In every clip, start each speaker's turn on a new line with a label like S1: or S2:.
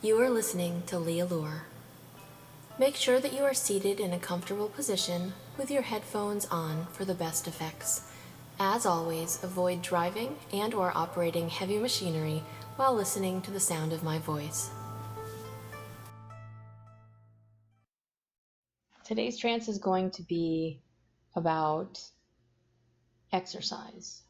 S1: You are listening to LeeAllure. Make sure that you are seated in a comfortable position with your headphones on for the best effects. As always, avoid driving and/or operating heavy machinery while listening to the sound of my voice. Today's trance is going to be about exercise.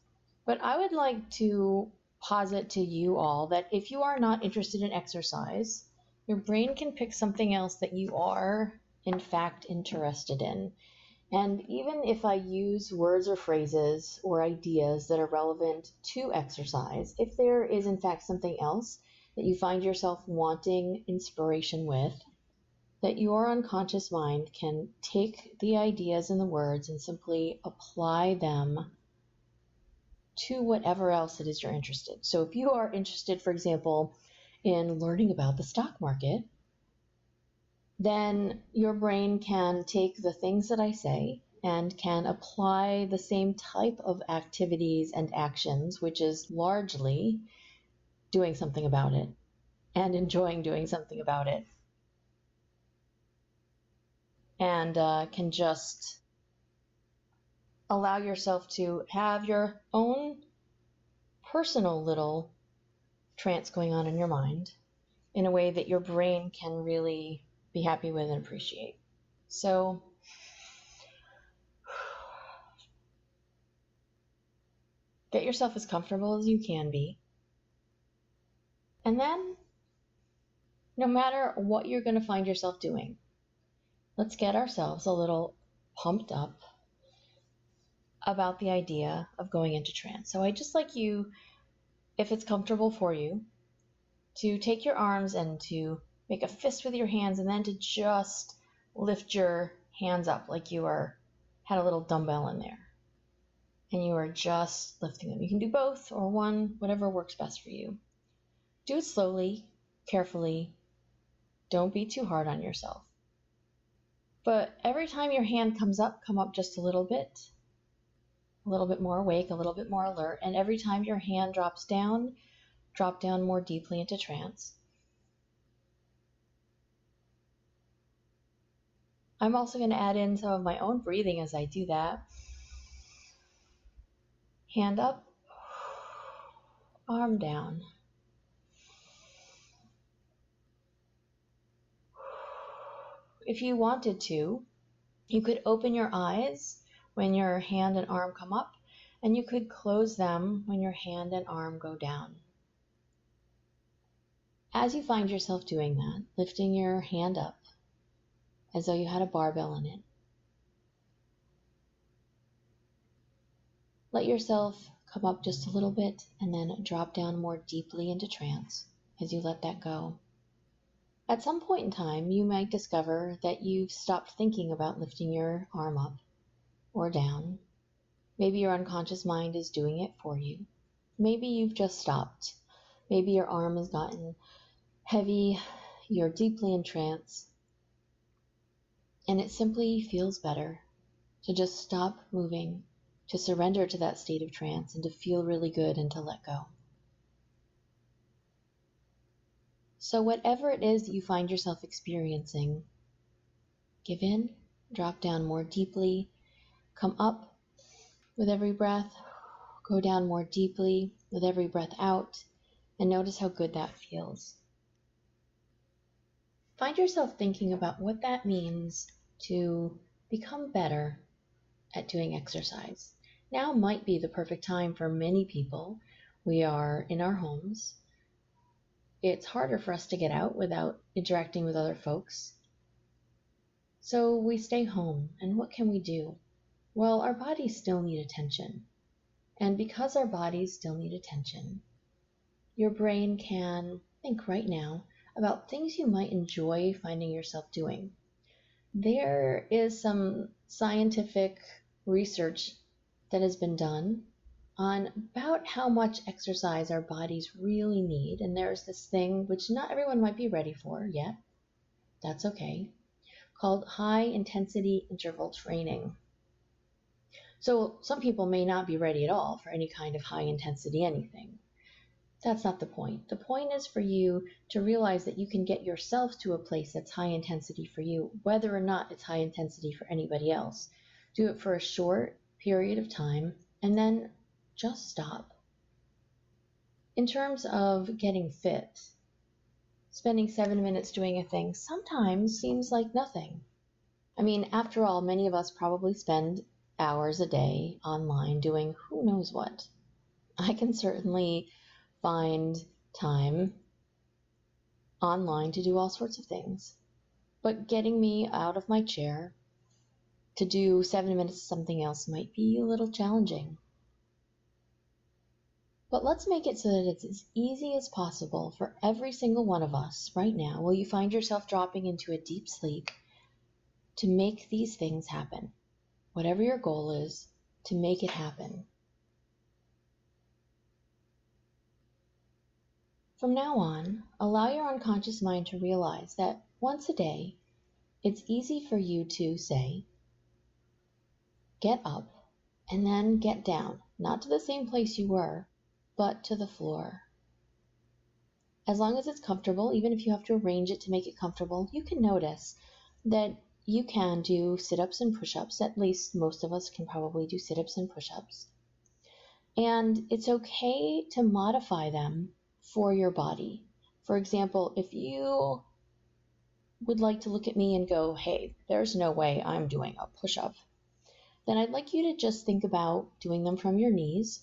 S1: But I would like to posit to you all that if you are not interested in exercise, your brain can pick something else that you are, in fact, interested in. And even if I use words or phrases or ideas that are relevant to exercise, if there is, in fact, something else that you find yourself wanting inspiration with, that your unconscious mind can take the ideas and the words and simply apply them to whatever else it is you're interested. So if you are interested, for example, in learning about the stock market, then your brain can take the things that I say and can apply the same type of activities and actions, which is largely doing something about it and enjoying doing something about it. And can just allow yourself to have your own personal little trance going on in your mind in a way that your brain can really be happy with and appreciate. So get yourself as comfortable as you can be. And then, no matter what you're going to find yourself doing, let's get ourselves a little pumped up about the idea of going into trance. So I'd just like you, if it's comfortable for you, to take your arms and to make a fist with your hands and then to just lift your hands up like you had a little dumbbell in there. And you are just lifting them. You can do both or one, whatever works best for you. Do it slowly, carefully. Don't be too hard on yourself. But every time your hand comes up, come up just a little bit more awake, a little bit more alert. And every time your hand drops down, drop down more deeply into trance. I'm also going to add in some of my own breathing as I do that. Hand up, arm down. If you wanted to, you could open your eyes when your hand and arm come up, and you could close them when your hand and arm go down. As you find yourself doing that, lifting your hand up as though you had a barbell in it, let yourself come up just a little bit and then drop down more deeply into trance as you let that go. At some point in time, you might discover that you've stopped thinking about lifting your arm up or down. Maybe your unconscious mind is doing it for you. Maybe you've just stopped. Maybe your arm has gotten heavy, you're deeply in trance, and it simply feels better to just stop moving, to surrender to that state of trance, and to feel really good and to let go. So whatever it is that you find yourself experiencing, give in, drop down more deeply, come up with every breath, go down more deeply with every breath out, and notice how good that feels. Find yourself thinking about what that means to become better at doing exercise. Now might be the perfect time for many people. We are in our homes. It's harder for us to get out without interacting with other folks. So we stay home, and what can we do? Well, our bodies still need attention. And because our bodies still need attention, your brain can think right now about things you might enjoy finding yourself doing. There is some scientific research that has been done on about how much exercise our bodies really need. And there's this thing which not everyone might be ready for yet, that's okay, called high intensity interval training. So some people may not be ready at all for any kind of high intensity anything. That's not the point. The point is for you to realize that you can get yourself to a place that's high intensity for you, whether or not it's high intensity for anybody else. Do it for a short period of time and then just stop. In terms of getting fit, spending 7 minutes doing a thing sometimes seems like nothing. I mean, after all, many of us probably spend hours a day online doing who knows what. I can certainly find time online to do all sorts of things. But getting me out of my chair to do 7 minutes of something else might be a little challenging. But let's make it so that it's as easy as possible for every single one of us right now, while you find yourself dropping into a deep sleep, to make these things happen. Whatever your goal is, to make it happen. From now on, allow your unconscious mind to realize that once a day, it's easy for you to say, get up, and then get down, not to the same place you were, but to the floor. As long as it's comfortable, even if you have to arrange it to make it comfortable, you can notice that you can do sit-ups and push-ups. At least most of us can probably do sit-ups and push-ups. And it's okay to modify them for your body. For example, if you would like to look at me and go, hey, there's no way I'm doing a push-up, then I'd like you to just think about doing them from your knees.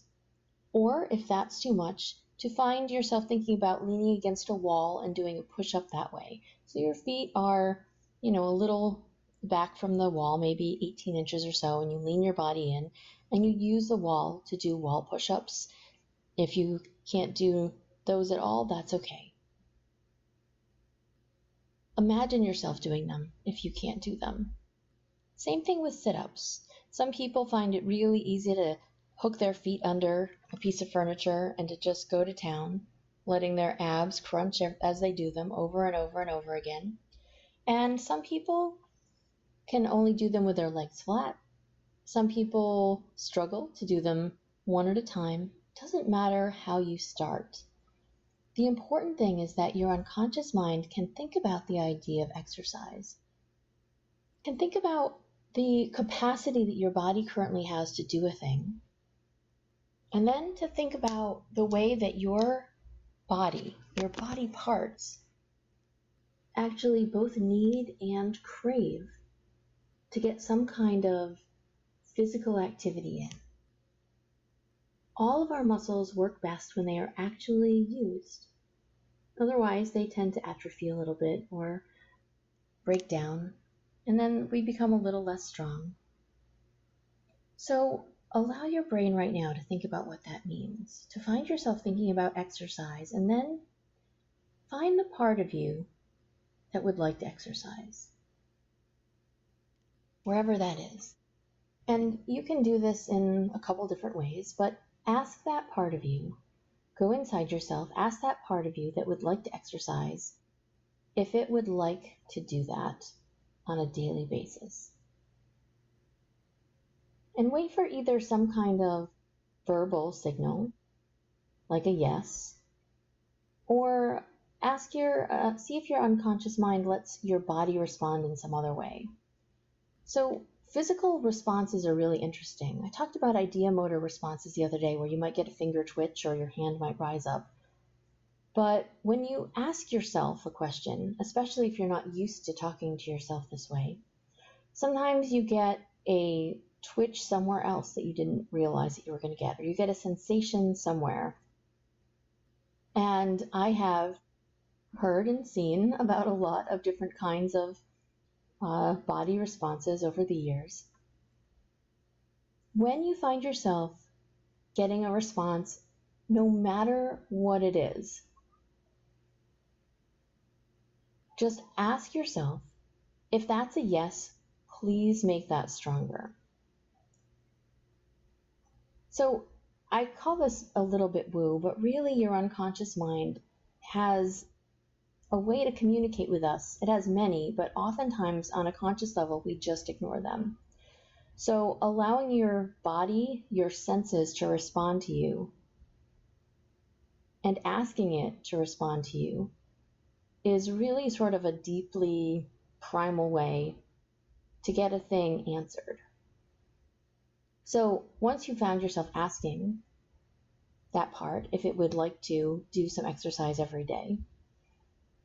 S1: Or if that's too much, to find yourself thinking about leaning against a wall and doing a push-up that way. So your feet are, a little back from the wall, maybe 18 inches or so, and you lean your body in and you use the wall to do wall push-ups. If you can't do those at all, that's okay. Imagine yourself doing them if you can't do them. Same thing with sit-ups. Some people find it really easy to hook their feet under a piece of furniture and to just go to town, letting their abs crunch as they do them over and over and over again. And some people can only do them with their legs flat. Some people struggle to do them one at a time. It doesn't matter how you start. The important thing is that your unconscious mind can think about the idea of exercise, can think about the capacity that your body currently has to do a thing, and then to think about the way that your body parts, actually both need and crave to get some kind of physical activity in. All of our muscles work best when they are actually used. Otherwise, they tend to atrophy a little bit or break down, and then we become a little less strong. So allow your brain right now to think about what that means, to find yourself thinking about exercise, and then find the part of you that would like to exercise, wherever that is. And you can do this in a couple different ways, but ask that part of you, go inside yourself, ask that part of you that would like to exercise if it would like to do that on a daily basis. And wait for either some kind of verbal signal, like a yes, or see if your unconscious mind lets your body respond in some other way. So physical responses are really interesting. I talked about idea motor responses the other day, where you might get a finger twitch or your hand might rise up. But when you ask yourself a question, especially if you're not used to talking to yourself this way, sometimes you get a twitch somewhere else that you didn't realize that you were going to get, or you get a sensation somewhere. And I have heard and seen about a lot of different kinds of body responses over the years. When you find yourself getting a response, no matter what it is, just ask yourself, if that's a yes, please make that stronger. So I call this a little bit woo, but really your unconscious mind has a way to communicate with us. It has many, but oftentimes on a conscious level, we just ignore them. So allowing your body, your senses to respond to you, and asking it to respond to you is really sort of a deeply primal way to get a thing answered. So once you found yourself asking that part if it would like to do some exercise every day,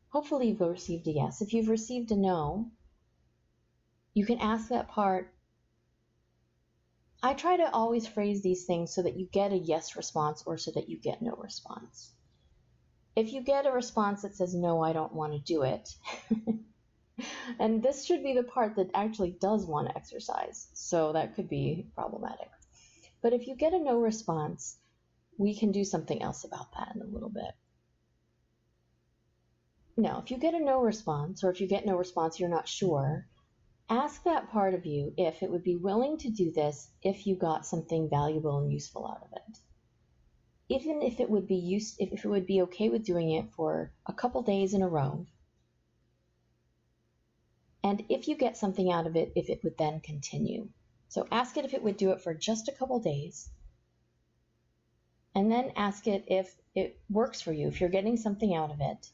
S1: hopefully you've received a yes. If you've received a no, you can ask that part. I try to always phrase these things so that you get a yes response or so that you get no response. If you get a response that says, no, I don't want to do it, and this should be the part that actually does want to exercise, so that could be problematic. But if you get a no response, we can do something else about that in a little bit. Now, if you get a no response, or if you get no response, you're not sure, ask that part of you if it would be willing to do this if you got something valuable and useful out of it. Even if it would be if it would be okay with doing it for a couple days in a row, and if you get something out of it, if it would then continue. So ask it if it would do it for just a couple days, and then ask it if it works for you, if you're getting something out of it.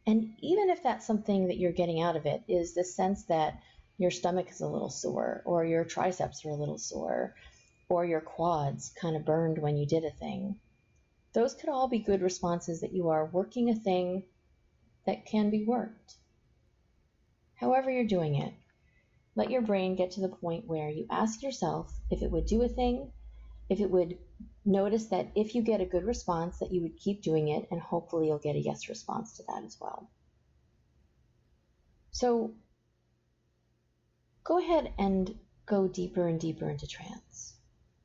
S1: And even if that something that you're getting out of it is the sense that your stomach is a little sore, or your triceps are a little sore, or your quads kind of burned when you did a thing, those could all be good responses that you are working a thing that can be worked. However you're doing it, let your brain get to the point where you ask yourself if it would do a thing, if it would notice that if you get a good response that you would keep doing it, and hopefully you'll get a yes response to that as well. So go ahead and go deeper and deeper into trance.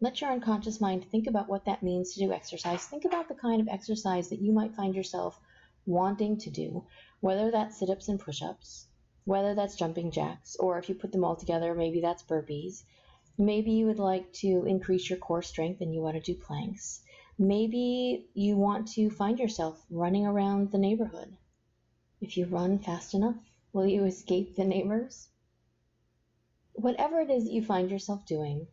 S1: Let your unconscious mind think about what that means to do exercise. Think about the kind of exercise that you might find yourself wanting to do, whether that's sit-ups and push-ups, whether that's jumping jacks, or if you put them all together, maybe that's burpees. Maybe you would like to increase your core strength and you want to do planks. Maybe you want to find yourself running around the neighborhood. If you run fast enough, will you escape the neighbors? Whatever it is that you find yourself doing,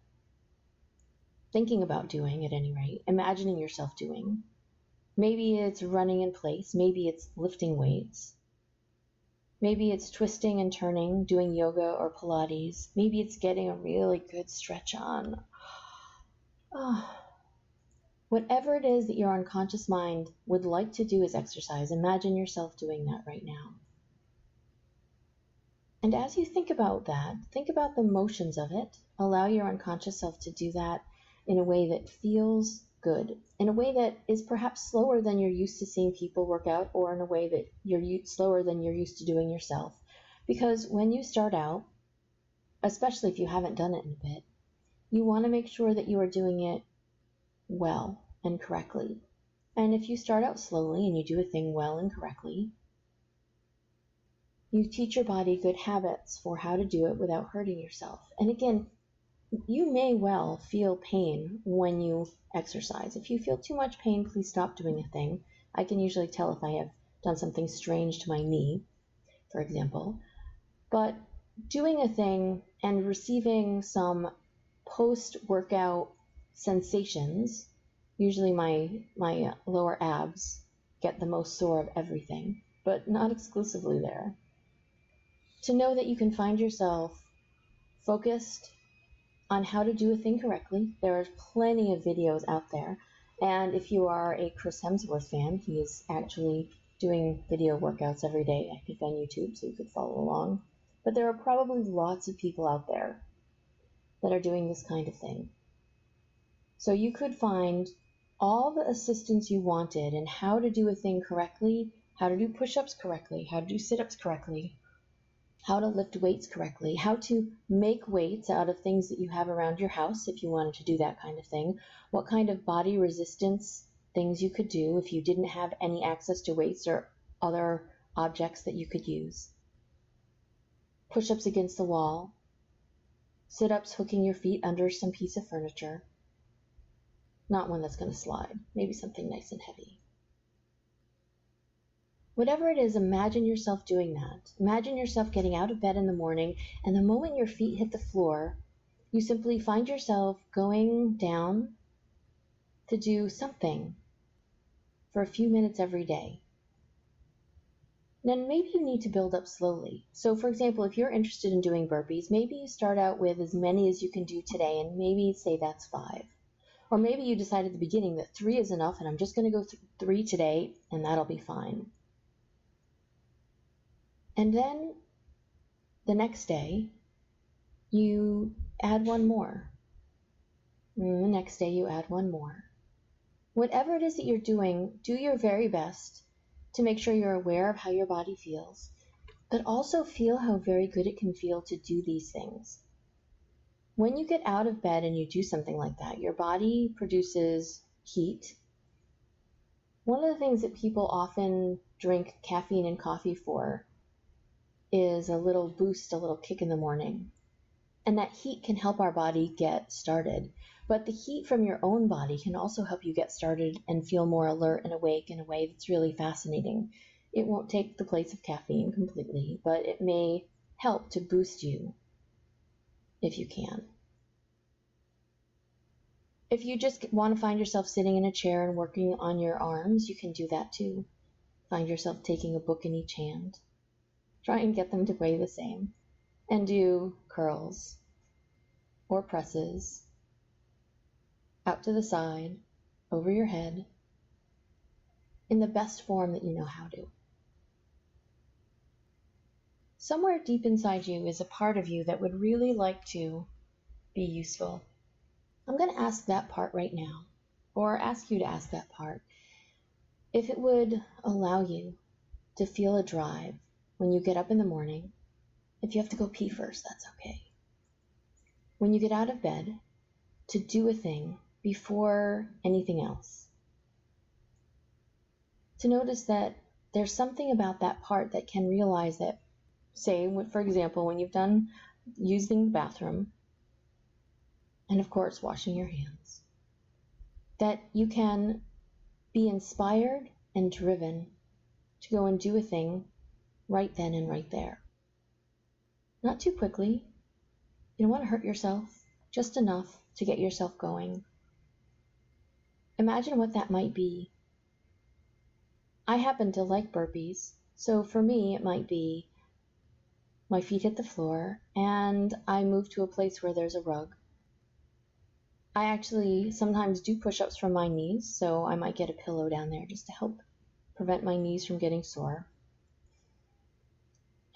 S1: thinking about doing at any rate, imagining yourself doing. Maybe it's running in place, maybe it's lifting weights, maybe it's twisting and turning, doing yoga or Pilates, maybe it's getting a really good stretch on. Whatever it is that your unconscious mind would like to do as exercise, imagine yourself doing that right now. And as you think about that, think about the motions of it. Allow your unconscious self to do that in a way that feels good, in a way that is perhaps slower than you're used to seeing people work out, or in a way that you're slower than you're used to doing yourself. Because when you start out, especially if you haven't done it in a bit, you want to make sure that you are doing it well and correctly. And if you start out slowly and you do a thing well and correctly, you teach your body good habits for how to do it without hurting yourself. And again, you may well feel pain when you exercise. If you feel too much pain, please stop doing a thing. I can usually tell if I have done something strange to my knee, for example. But doing a thing and receiving some post-workout sensations, usually my lower abs get the most sore of everything, but not exclusively there. To know that you can find yourself focused on how to do a thing correctly. There are plenty of videos out there. And if you are a Chris Hemsworth fan, he is actually doing video workouts every day, I think on YouTube, so you could follow along. But there are probably lots of people out there that are doing this kind of thing. So you could find all the assistance you wanted in how to do a thing correctly, how to do push-ups correctly, how to do sit-ups correctly, how to lift weights correctly, how to make weights out of things that you have around your house if you wanted to do that kind of thing, what kind of body resistance things you could do if you didn't have any access to weights or other objects that you could use. Push-ups against the wall, sit-ups hooking your feet under some piece of furniture, not one that's going to slide, maybe something nice and heavy. Whatever it is, imagine yourself doing that. Imagine yourself getting out of bed in the morning, and the moment your feet hit the floor, you simply find yourself going down to do something. for a few minutes every day. Then maybe you need to build up slowly. So for example, if you're interested in doing burpees, maybe you start out with as many as you can do today, and maybe say that's 5. Or maybe you decide at the beginning that 3 is enough and I'm just going to go 3 today and that'll be fine. And then the next day, you add 1 more. And the next day you add 1 more. Whatever it is that you're doing, do your very best to make sure you're aware of how your body feels, but also feel how very good it can feel to do these things. When you get out of bed and you do something like that, your body produces heat. One of the things that people often drink caffeine and coffee for is a little boost, a little kick in the morning. And that heat can help our body get started. But the heat from your own body can also help you get started and feel more alert and awake in a way that's really fascinating. It won't take the place of caffeine completely, but it may help to boost you if you can. If you just want to find yourself sitting in a chair and working on your arms, you can do that too. Find yourself taking a book in each hand. Try and get them to weigh the same. And do curls or presses out to the side, over your head, in the best form that you know how to. Somewhere deep inside you is a part of you that would really like to be useful. I'm going to ask that part right now, or ask you to ask that part, if it would allow you to feel a drive when you get up in the morning. If you have to go pee first, that's okay. When you get out of bed, to do a thing before anything else. To notice that there's something about that part that can realize that, say, for example, when you've done using the bathroom, and of course washing your hands, that you can be inspired and driven to go and do a thing right then and right there. Not too quickly. You don't want to hurt yourself, just enough to get yourself going. Imagine what that might be. I happen to like burpees, so for me it might be my feet hit the floor and I move to a place where there's a rug. I actually sometimes do push-ups from my knees, so I might get a pillow down there just to help prevent my knees from getting sore.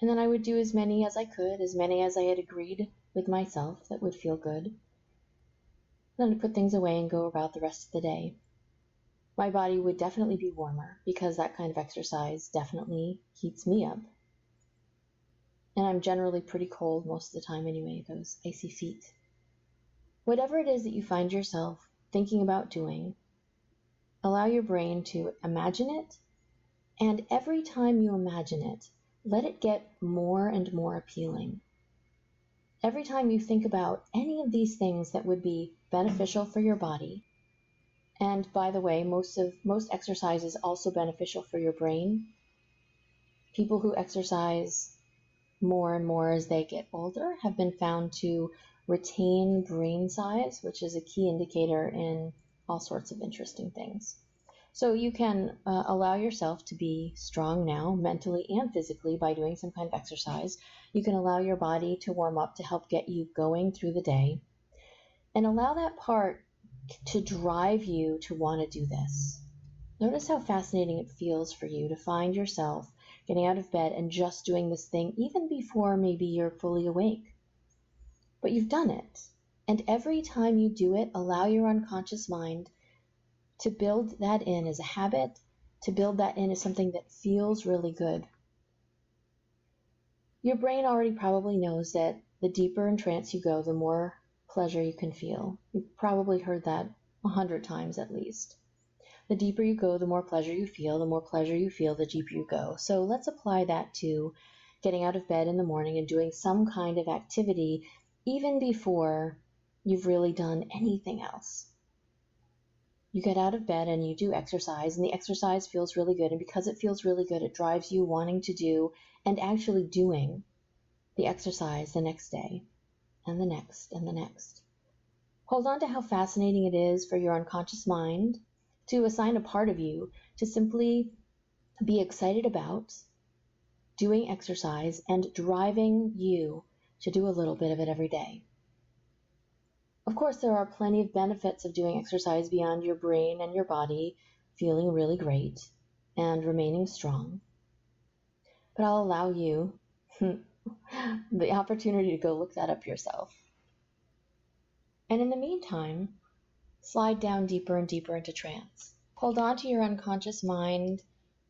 S1: And then I would do as many as I could, as many as I had agreed with myself that would feel good. Then I'd put things away and go about the rest of the day. My body would definitely be warmer because that kind of exercise definitely heats me up. And I'm generally pretty cold most of the time anyway, those icy feet. Whatever it is that you find yourself thinking about doing, allow your brain to imagine it, and every time you imagine it, let it get more and more appealing. Every time you think about any of these things that would be beneficial for your body, and by the way, most exercise is also beneficial for your brain. People who exercise more and more as they get older have been found to retain brain size, which is a key indicator in all sorts of interesting things. So you can allow yourself to be strong now, mentally and physically, by doing some kind of exercise. You can allow your body to warm up to help get you going through the day. And allow that part to drive you to want to do this. Notice how fascinating it feels for you to find yourself getting out of bed and just doing this thing even before maybe you're fully awake. But you've done it. And every time you do it, allow your unconscious mind to build that in as a habit, to build that in as something that feels really good. Your brain already probably knows that the deeper in trance you go, the more pleasure you can feel. You've probably heard that 100 times at least. The deeper you go, the more pleasure you feel. The more pleasure you feel, the deeper you go. So let's apply that to getting out of bed in the morning and doing some kind of activity even before you've really done anything else. You get out of bed and you do exercise, and the exercise feels really good. And because it feels really good, it drives you wanting to do and actually doing the exercise the next day and the next and the next. Hold on to how fascinating it is for your unconscious mind to assign a part of you to simply be excited about doing exercise and driving you to do a little bit of it every day. Of course, there are plenty of benefits of doing exercise beyond your brain and your body feeling really great and remaining strong. But I'll allow you the opportunity to go look that up yourself. And in the meantime, slide down deeper and deeper into trance. Hold on to your unconscious mind,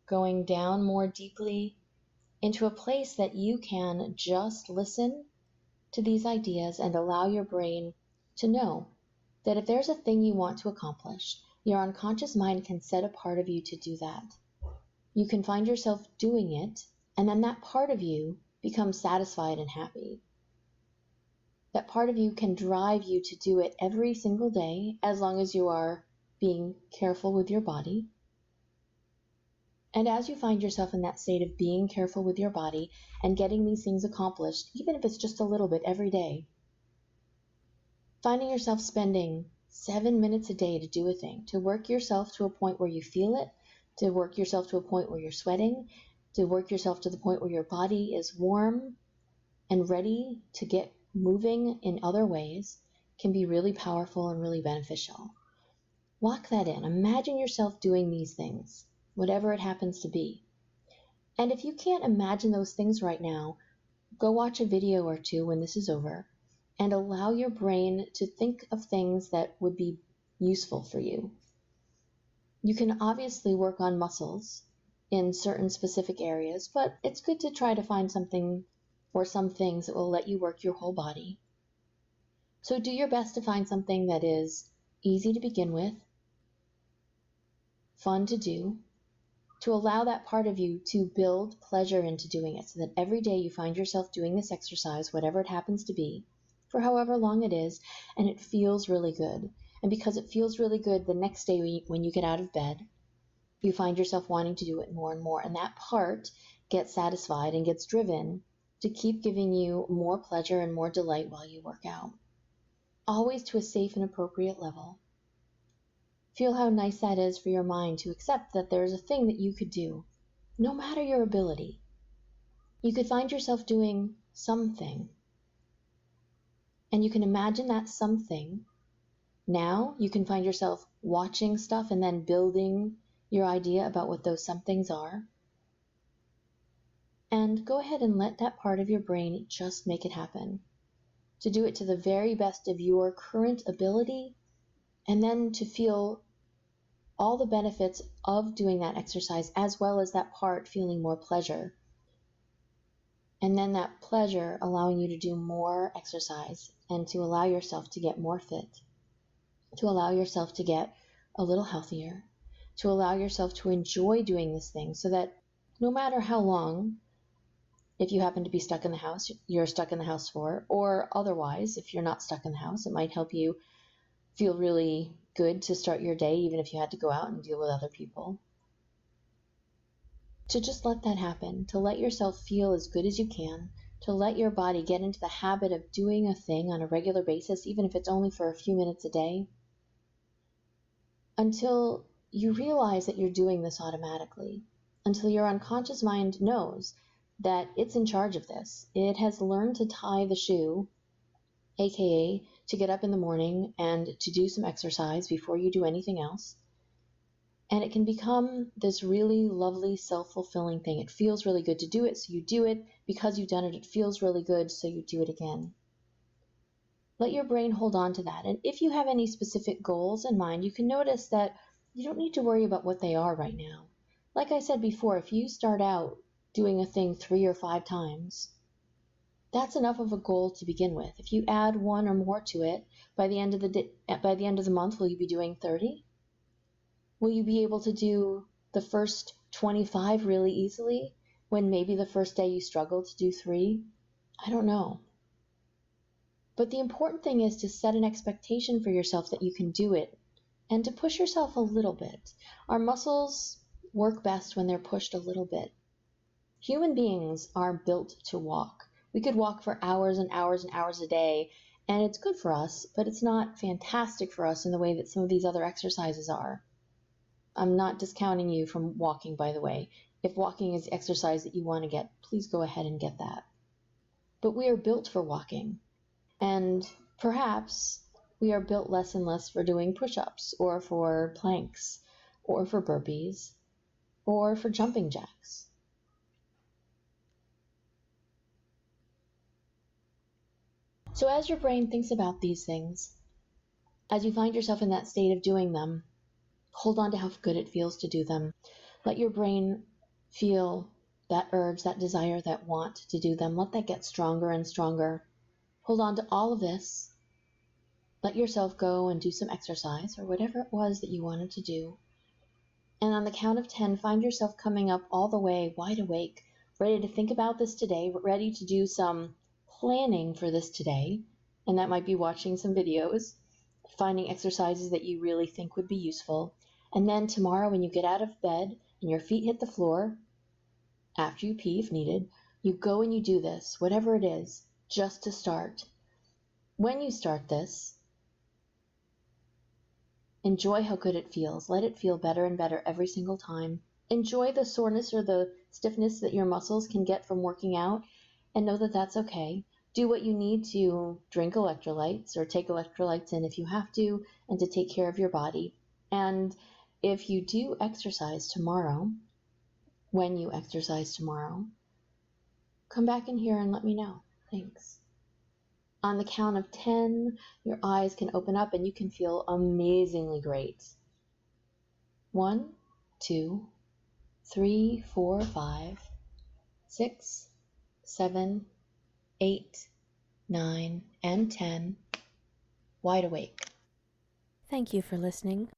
S1: going down more deeply into a place that you can just listen to these ideas and allow your brain to know that if there's a thing you want to accomplish, your unconscious mind can set a part of you to do that. You can find yourself doing it, and then that part of you becomes satisfied and happy. That part of you can drive you to do it every single day, as long as you are being careful with your body. And as you find yourself in that state of being careful with your body and getting these things accomplished, even if it's just a little bit every day, finding yourself spending 7 minutes a day to do a thing, to work yourself to a point where you feel it, to work yourself to a point where you're sweating, to work yourself to the point where your body is warm and ready to get moving in other ways, can be really powerful and really beneficial. Lock that in. Imagine yourself doing these things, whatever it happens to be. And if you can't imagine those things right now, go watch a video or two when this is over and allow your brain to think of things that would be useful for you. You can obviously work on muscles in certain specific areas, but it's good to try to find something or some things that will let you work your whole body. So do your best to find something that is easy to begin with, fun to do, to allow that part of you to build pleasure into doing it, so that every day you find yourself doing this exercise, whatever it happens to be, for however long it is, and it feels really good. And because it feels really good, the next day when you get out of bed, you find yourself wanting to do it more and more, and that part gets satisfied and gets driven to keep giving you more pleasure and more delight while you work out. Always to a safe and appropriate level. Feel how nice that is for your mind to accept that there's a thing that you could do, no matter your ability. You could find yourself doing something, and you can imagine that something. Now you can find yourself watching stuff and then building your idea about what those somethings are. And go ahead and let that part of your brain just make it happen. To do it to the very best of your current ability, and then to feel all the benefits of doing that exercise, as well as that part feeling more pleasure. And then that pleasure allowing you to do more exercise and to allow yourself to get more fit, to allow yourself to get a little healthier, to allow yourself to enjoy doing this thing, so that no matter how long, if you happen to be stuck in the house, you're stuck in the house for, or otherwise, if you're not stuck in the house, it might help you feel really good to start your day, even if you had to go out and deal with other people. To just let that happen, to let yourself feel as good as you can, to let your body get into the habit of doing a thing on a regular basis, even if it's only for a few minutes a day, until you realize that you're doing this automatically, until your unconscious mind knows that it's in charge of this. It has learned to tie the shoe, aka to get up in the morning and to do some exercise before you do anything else. And it can become this really lovely, self-fulfilling thing. It feels really good to do it, so you do it. Because you've done it, it feels really good, so you do it again. Let your brain hold on to that. And if you have any specific goals in mind, you can notice that you don't need to worry about what they are right now. Like I said before, if you start out doing a thing 3 or 5 times, that's enough of a goal to begin with. If you add 1 or more to it, by the end of the month, will you be doing 30? Will you be able to do the first 25 really easily when maybe the first day you struggled to do 3? I don't know. But the important thing is to set an expectation for yourself that you can do it, and to push yourself a little bit. Our muscles work best when they're pushed a little bit. Human beings are built to walk. We could walk for hours and hours and hours a day, and it's good for us, but it's not fantastic for us in the way that some of these other exercises are. I'm not discounting you from walking, by the way. If walking is the exercise that you want to get, please go ahead and get that. But we are built for walking. And perhaps we are built less and less for doing push-ups or for planks or for burpees or for jumping jacks. So as your brain thinks about these things, as you find yourself in that state of doing them, hold on to how good it feels to do them. Let your brain feel that urge, that desire, that want to do them. Let that get stronger and stronger. Hold on to all of this. Let yourself go and do some exercise or whatever it was that you wanted to do. And on the count of 10, find yourself coming up all the way wide awake, ready to think about this today, ready to do some planning for this today. And that might be watching some videos, finding exercises that you really think would be useful. And then tomorrow when you get out of bed and your feet hit the floor, after you pee if needed, you go and you do this, whatever it is, just to start. When you start this, enjoy how good it feels. Let it feel better and better every single time. Enjoy the soreness or the stiffness that your muscles can get from working out, and know that that's okay. Do what you need to drink electrolytes or take electrolytes in if you have to, and to take care of your body. And if you do exercise tomorrow, when you exercise tomorrow, come back in here and let me know. Thanks. On the count of 10, your eyes can open up and you can feel amazingly great. 1, 2, 3, 4, 5, 6, 7, 8, 9, and 10. Wide awake.
S2: Thank you for listening.